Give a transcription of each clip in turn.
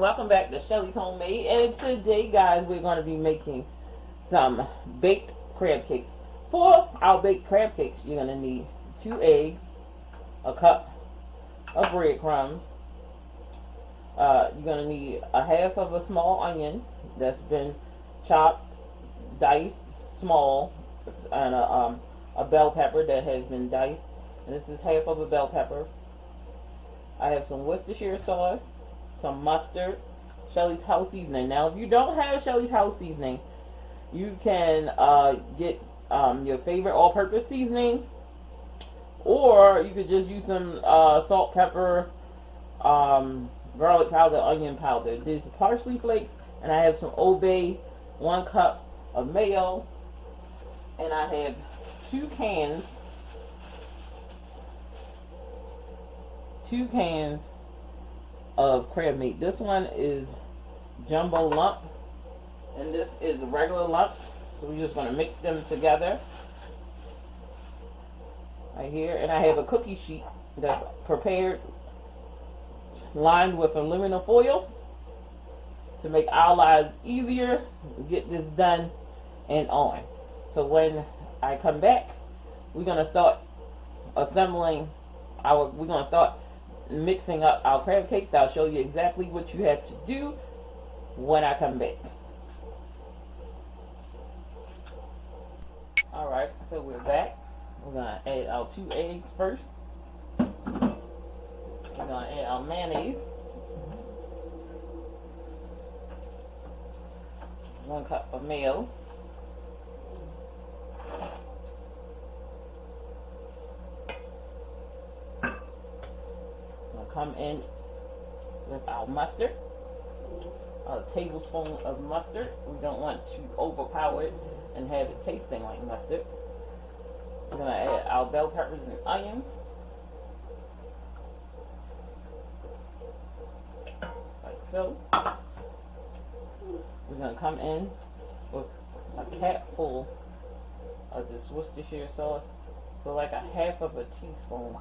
welcome back to Shelly's Homemade. And today, guys, we're going to be making some baked crab cakes. For our baked crab cakes, you're going to need 2 eggs, a cup of breadcrumbs. You're going to need a half of a small onion that's been chopped, diced small, and a bell pepper that has been diced. And this is half of a bell pepper. I have some Worcestershire sauce, some mustard, Shelly's house seasoning. Now, if you don't have Shelly's house seasoning, you can get your favorite all-purpose seasoning, or you could just use some salt, pepper, garlic powder, onion powder. There's parsley flakes, and I have some Old Bay, 1 cup of mayo, and I have 2 cans of crab meat. This one is jumbo lump, and this is regular lump. So we're just going to mix them together right here. And I have a cookie sheet that's prepared, lined with aluminum foil to make our lives easier. Get this done and on. So when I come back, we're going to start assembling we're going to start mixing up our crab cakes. I'll show you exactly what you have to do when I come back. Alright, so we're back. We're going to add our 2 eggs first. We're going to add our mayonnaise. 1 cup of mayo. Come in with our mustard, a tablespoon of mustard. We don't want to overpower it and have it tasting like mustard. We're going to add our bell peppers and onions, like so. We're going to come in with a cap full of this Worcestershire sauce, so like a half of a teaspoon.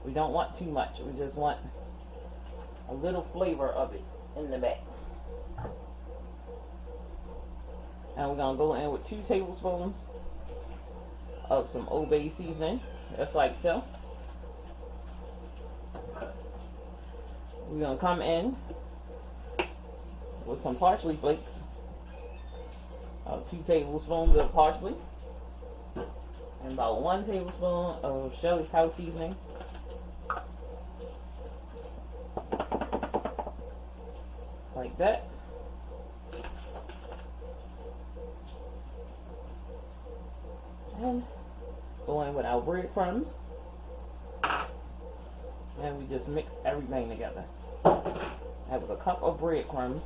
We don't want too much. We just want a little flavor of it in the back. And we're going to go in with 2 tablespoons of some Old Bay seasoning, just like so. We're going to come in with some parsley flakes, 2 tablespoons of parsley, and about 1 tablespoon of Shelly's house seasoning. Like that. And go in with our breadcrumbs. And we just mix everything together. That was a cup of breadcrumbs.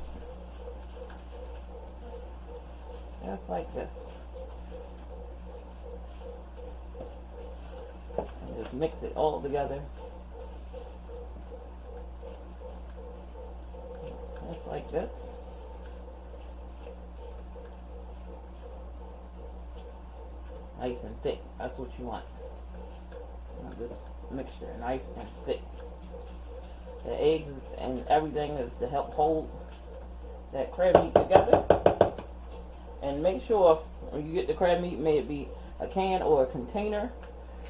Just like this. And just mix it all together. Just like this. Nice and thick. That's what you want. This mixture, nice and thick. The eggs and everything is to help hold that crab meat together. And make sure when you get the crab meat, may it be a can or a container,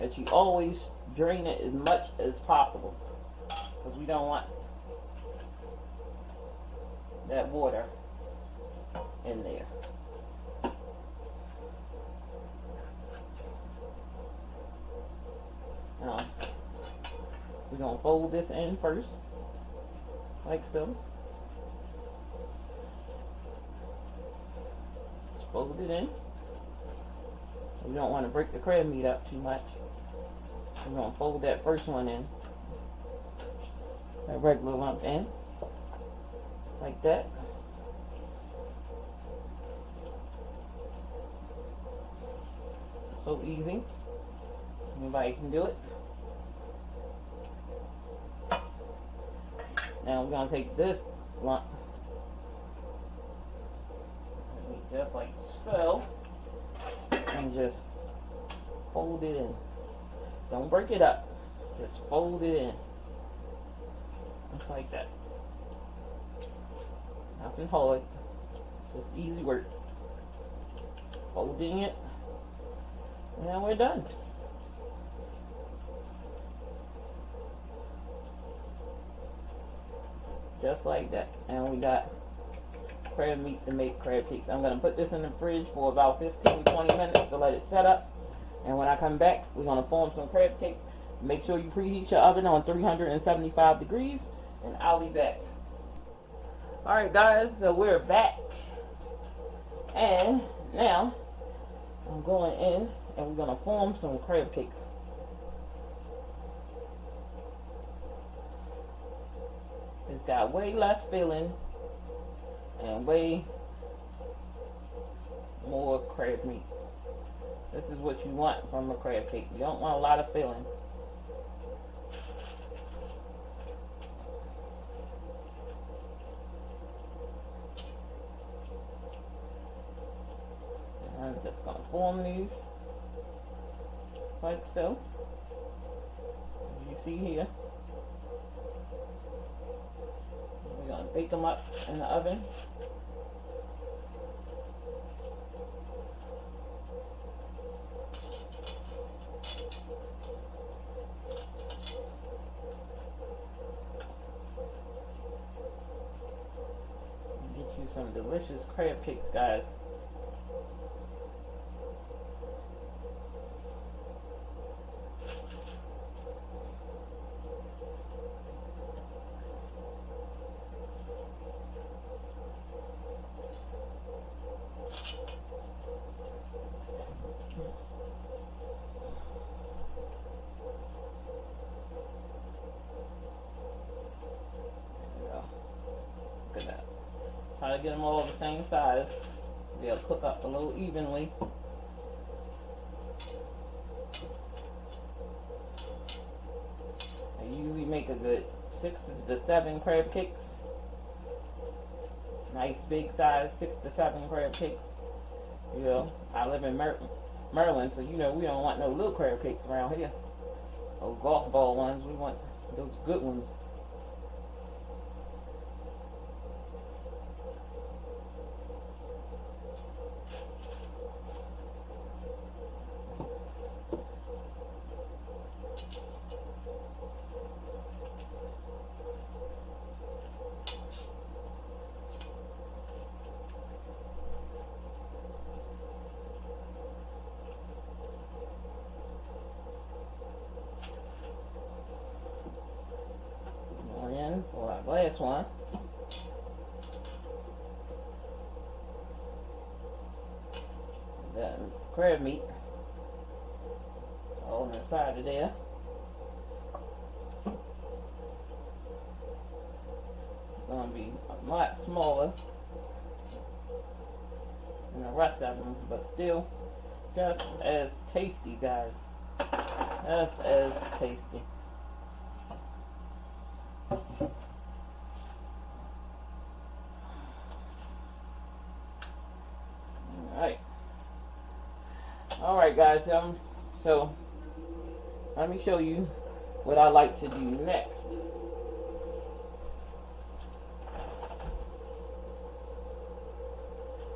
that you always drain it as much as possible, because we don't want that water in there. Now, we're going to fold this in first, like so. Just fold it in. We don't want to break the crab meat up too much. We're going to fold that first one in, that regular lump in. Like that. So easy. Anybody can do it. Now we're going to take this lump, just like so, and just fold it in. Don't break it up. Just fold it in. Just like that. Nothing hard. Just easy work. Folding it. And we're done. Just like that. And we got crab meat to make crab cakes. I'm going to put this in the fridge for about 15-20 minutes to let it set up. And when I come back, we're going to form some crab cakes. Make sure you preheat your oven on 375 degrees. And I'll be back. Alright guys, so we're back. And now, I'm going in and we're going to form some crab cakes. It's got way less filling and way more crab meat. This is what you want from a crab cake. You don't want a lot of filling. And I'm just going to form these like so. As you see here. We're going to bake them up in the oven. Get you some delicious crab cakes, guys. Look at that. Try to get them all the same size. They'll cook up a little evenly. I usually make a good 6 to 7 crab cakes. Nice big size 6 to 7 crab cakes. You know, I live in Maryland, so you know we don't want no little crab cakes around here. Those golf ball ones, we want those good ones. For our last one. The crab meat all on the side of there. It's going to be a lot smaller than the rest of them, but still just as tasty, guys. Just as tasty. Alright guys, so let me show you what I like to do next.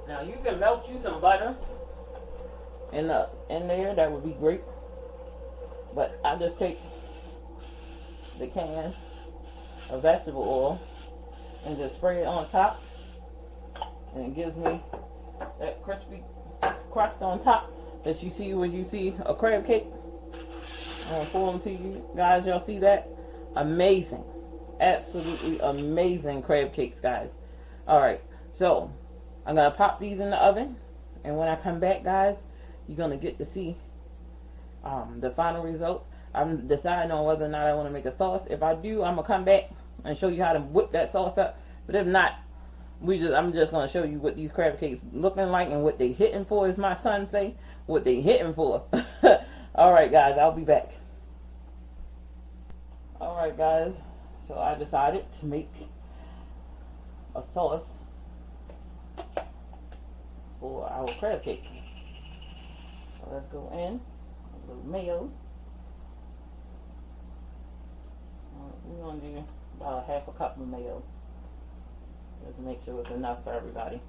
Now you can melt you some butter in there, that would be great. But I just take the can of vegetable oil and just spray it on top, and it gives me that crispy crust on top that you see when you see a crab cake. I'm gonna pull them to you guys. Y'all see that? Amazing, absolutely amazing crab cakes, guys. Alright, so I'm gonna pop these in the oven, and when I come back, guys, you're gonna get to see the final results. I'm deciding on whether or not I want to make a sauce. If I do, I'm gonna come back and show you how to whip that sauce up. But if not, I'm just gonna show you what these crab cakes looking like and what they hitting for, as my son say. What they hitting for. Alright guys, I'll be back. Alright guys, so I decided to make a sauce for our crab cakes. So let's go in. A little mayo. We're going to do about a half a cup of mayo. Just make sure it's enough for everybody.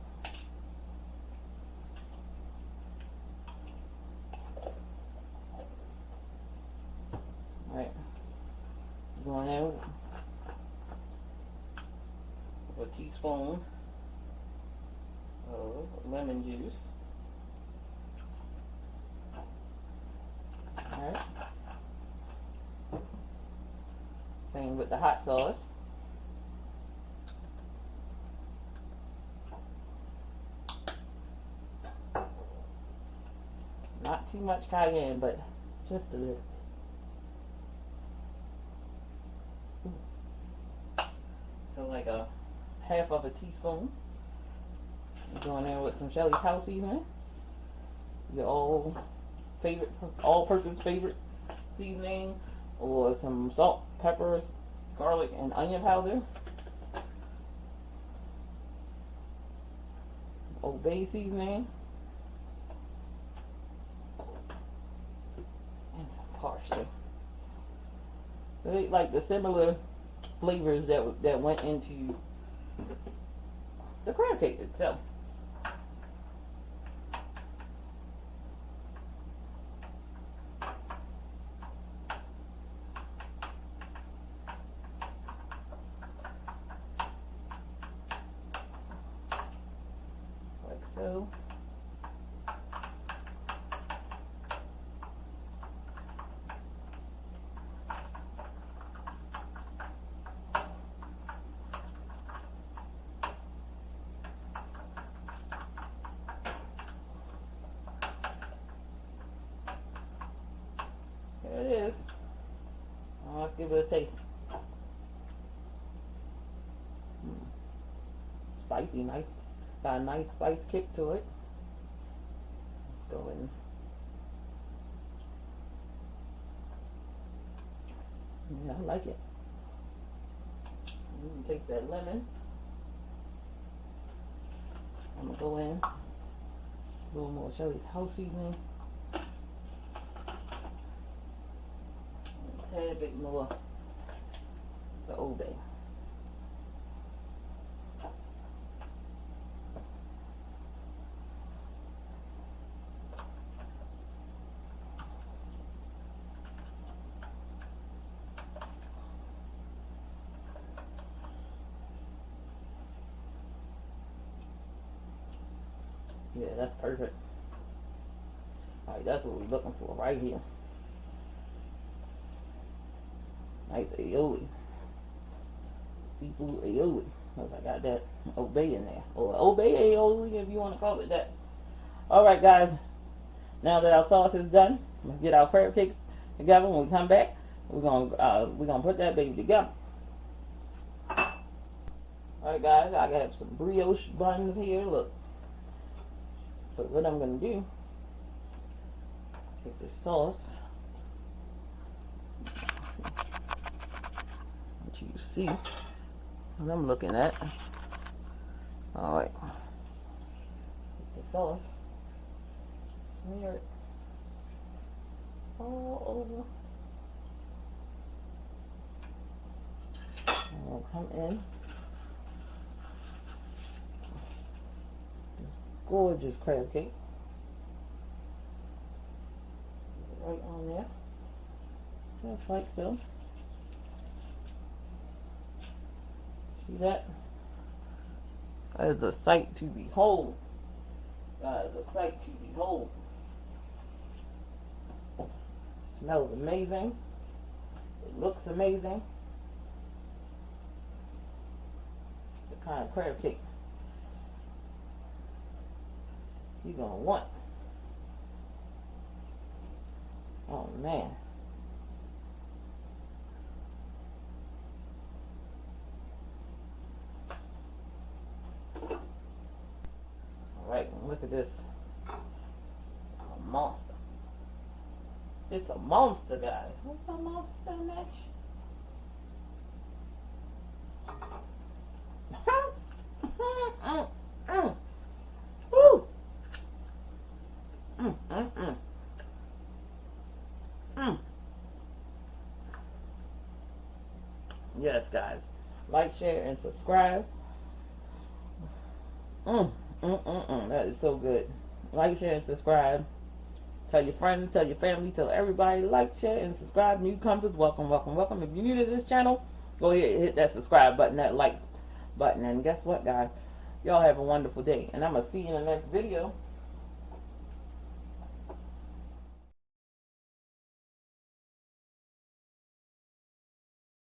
Alright. Going in with a teaspoon of lemon juice. Alright. Same with the hot sauce. Not too much cayenne, but just a little. So like a half of a teaspoon. Going in with some Shelly's house seasoning. Your all-purpose favorite seasoning, or some salt, peppers, garlic, and onion powder. Old Bay seasoning. And some parsley. So they like the similar flavors that went into the crab cake itself. Like so. There it is. Let's give it a taste. Spicy, nice. Got a nice spice kick to it. Go in. Yeah, I like it. You can take that lemon. I'm gonna go in. A little more Shelly's house seasoning. A tad bit more the Old Bay. Yeah, that's perfect. Alright, that's what we're looking for right here. Nice aioli. Seafood aioli. Because I got that Old Bay in there. Or Old Bay aioli, if you want to call it that. Alright, guys. Now that our sauce is done, let's get our crab cakes together. When we come back, we're gonna put that baby together. Alright, guys, I got some brioche buns here. Look. So what I'm going to do, take the sauce, what you see, what I'm looking at. Alright, take the sauce, smear it all over, and we'll come in. Gorgeous crab cake. Right on there. Just like so. See that? That is a sight to behold. That is a sight to behold. Smells amazing. It looks amazing. It's a kind of crab cake you're gonna want. Oh man. Alright, look at this. It's a monster. It's a monster, guys. What's a monster, Mitch? Woo! Yes, guys. Like, share, and subscribe. That is so good. Like, share, and subscribe. Tell your friends, tell your family, tell everybody. Like, share, and subscribe. Newcomers, welcome, welcome, welcome. If you're new to this channel, go ahead and hit that subscribe button, that like button. And guess what, guys? Y'all have a wonderful day. And I'm going to see you in the next video.